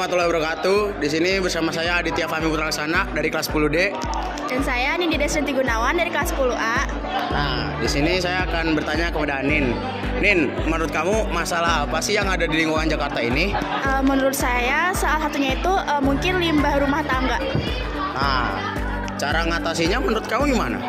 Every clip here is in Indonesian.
warahmatullahi wabarakatuh. Di sini bersama saya Aditya Fahmi Putra Laksana dari kelas 10D. Dan saya Nindya Desyanti Gunawan dari kelas 10A. Nah, di sini saya akan bertanya kepada Nin. Nin, menurut kamu masalah apa sih yang ada di lingkungan Jakarta ini? Menurut saya salah satunya itu mungkin limbah rumah tangga. Nah, cara ngatasinya menurut kamu gimana?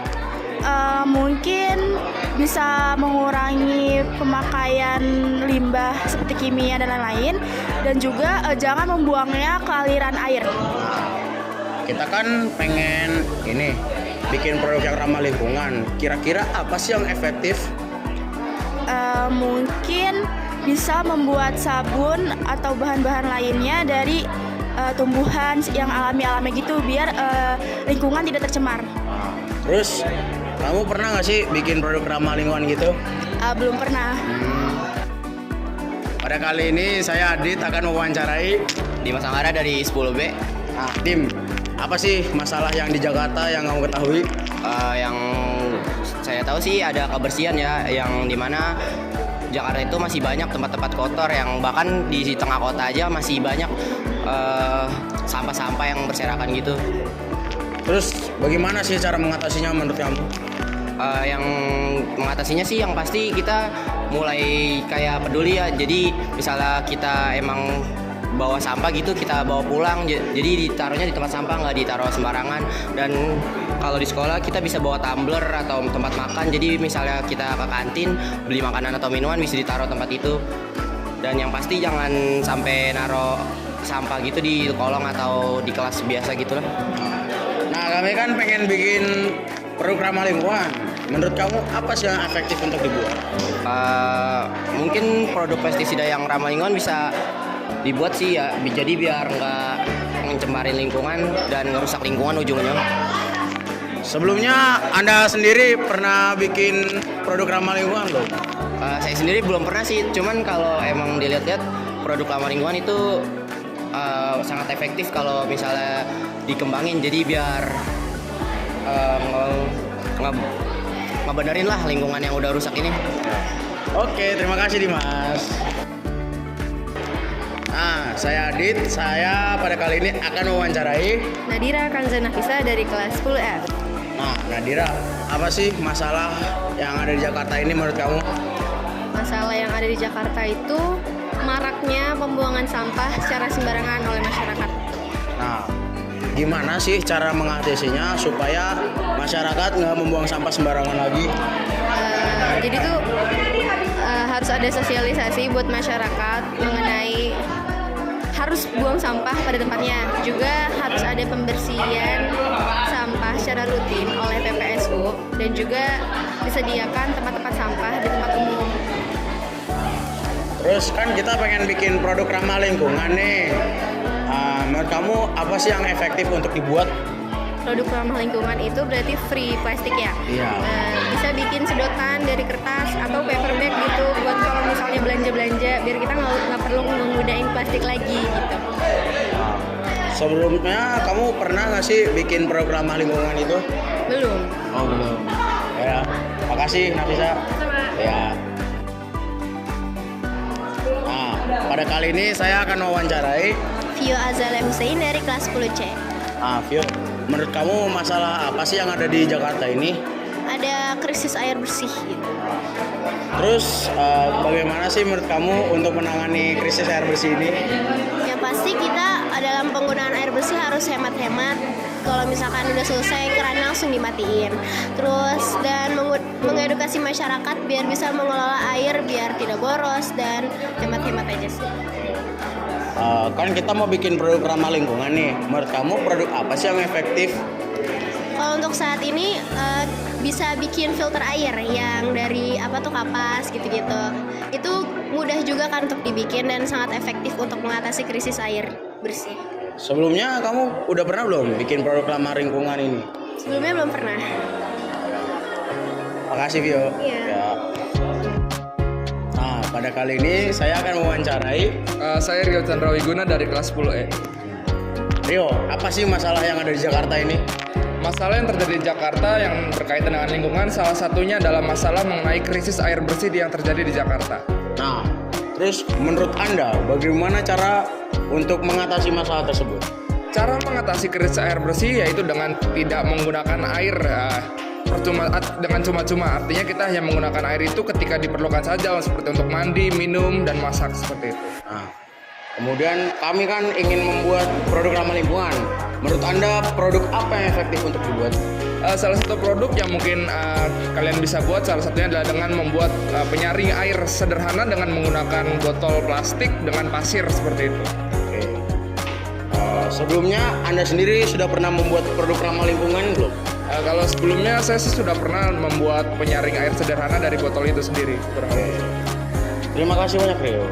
Mungkin bisa mengurangi pemakaian limbah seperti kimia dan lain-lain, dan juga jangan membuangnya ke aliran air. Kita kan pengen bikin produk yang ramah lingkungan. Kira-kira apa sih yang efektif? Mungkin bisa membuat sabun atau bahan-bahan lainnya dari tumbuhan yang alami-alami gitu, biar lingkungan tidak tercemar. Terus kamu pernah nggak sih bikin produk ramah lingkungan gitu? Belum pernah. Pada kali ini saya Adit akan mewawancarai Dimas Anggara dari 10B. Nah, Dim, apa sih masalah yang di Jakarta yang kamu ketahui? Yang saya tahu sih ada kebersihan ya, yang dimana Jakarta itu masih banyak tempat-tempat kotor, yang bahkan di tengah kota aja masih banyak sampah-sampah yang berserakan gitu. Terus bagaimana sih cara mengatasinya menurut kamu? Yang mengatasinya sih yang pasti kita mulai kayak peduli ya. Jadi misalnya kita emang bawa sampah gitu, kita bawa pulang, jadi ditaruhnya di tempat sampah, nggak ditaruh sembarangan. Dan kalau di sekolah kita bisa bawa tumbler atau tempat makan, jadi misalnya kita ke kantin beli makanan atau minuman bisa ditaruh tempat itu. Dan yang pasti jangan sampai naruh sampah gitu di kolong atau di kelas biasa gitu lah. Nah, kami kan pengen bikin produk ramah lingkungan. Menurut kamu apa sih yang efektif untuk dibuat? Mungkin produk pestisida yang ramah lingkungan bisa dibuat sih ya, jadi biar nggak mencemarin lingkungan dan ngerusak lingkungan ujungnya. Sebelumnya Anda sendiri pernah bikin produk ramah lingkungan belum? Saya sendiri belum pernah sih, cuman kalau emang dilihat-lihat produk ramah lingkungan itu sangat efektif kalau misalnya dikembangin, jadi biar ngebenerin lah lingkungan yang udah rusak ini. Oke, terima kasih Dimas. Nah, saya Adit. Saya pada kali ini akan mewawancarai Nadira Kanza Nafisa dari kelas 10F. Nah, Nadira, apa sih masalah yang ada di Jakarta ini menurut kamu? Masalah yang ada di Jakarta itu maraknya pembuangan sampah secara sembarangan oleh masyarakat. Nah, gimana sih cara mengatasinya supaya masyarakat nggak membuang sampah sembarangan lagi? Jadi tuh harus ada sosialisasi buat masyarakat mengenai harus buang sampah pada tempatnya. Juga harus ada pembersihan sampah secara rutin oleh PPSU, dan juga disediakan tempat-tempat sampah di tempat umum. Terus kan kita pengen bikin produk ramah lingkungan nih. Menurut kamu apa sih yang efektif untuk dibuat? Produk ramah lingkungan itu berarti free plastik ya? Iya. Bisa bikin sedotan dari kertas atau paper bag gitu, buat kalau misalnya belanja-belanja, biar kita nggak perlu menggunain plastik lagi gitu. Sebelumnya kamu pernah nggak sih bikin produk ramah lingkungan itu? Belum. Oh, belum. Ya, makasih Nafisa. Ya. Nah, pada kali ini saya akan mewawancarai Vio Azaleh Hussein dari kelas 10C. Vio, menurut kamu masalah apa sih yang ada di Jakarta ini? Ada krisis air bersih gitu. Terus bagaimana sih menurut kamu untuk menangani krisis air bersih ini? Yang pasti kita dalam penggunaan air bersih harus hemat-hemat. Kalau misalkan udah selesai keran langsung dimatiin. Terus dan mengedukasi masyarakat biar bisa mengelola air biar tidak boros dan hemat-hemat aja sih. Kan kita mau bikin produk ramah lingkungan nih. Menurut kamu produk apa sih yang efektif? Kalau untuk saat ini bisa bikin filter air yang dari kapas gitu-gitu. Itu mudah juga kan untuk dibikin dan sangat efektif untuk mengatasi krisis air bersih. Sebelumnya kamu udah pernah belum bikin produk ramah lingkungan ini? Sebelumnya belum pernah. Makasih Vio. Iya. Ya. Nah, pada kali ini saya akan mewawancarai Saya Rio Chandra Wiguna dari kelas 10E. Rio, apa sih masalah yang ada di Jakarta ini? Masalah yang terjadi di Jakarta yang berkaitan dengan lingkungan, salah satunya adalah masalah mengenai krisis air bersih yang terjadi di Jakarta. Nah, Terus menurut Anda bagaimana cara untuk mengatasi masalah tersebut? Cara mengatasi krisis air bersih yaitu dengan tidak menggunakan air dengan cuma-cuma. Artinya kita hanya menggunakan air itu ketika diperlukan saja, seperti untuk mandi, minum, dan masak seperti itu. Nah, kemudian kami kan ingin membuat produk ramah lingkungan. Menurut Anda produk apa yang efektif untuk dibuat? Salah satu produk yang mungkin kalian bisa buat salah satunya adalah dengan membuat penyaring air sederhana dengan menggunakan botol plastik dengan pasir seperti itu. Oke. Sebelumnya Anda sendiri sudah pernah membuat produk ramah lingkungan belum? Kalau sebelumnya saya sih sudah pernah membuat penyaring air sederhana dari botol itu sendiri. Terima kasih banyak Rio.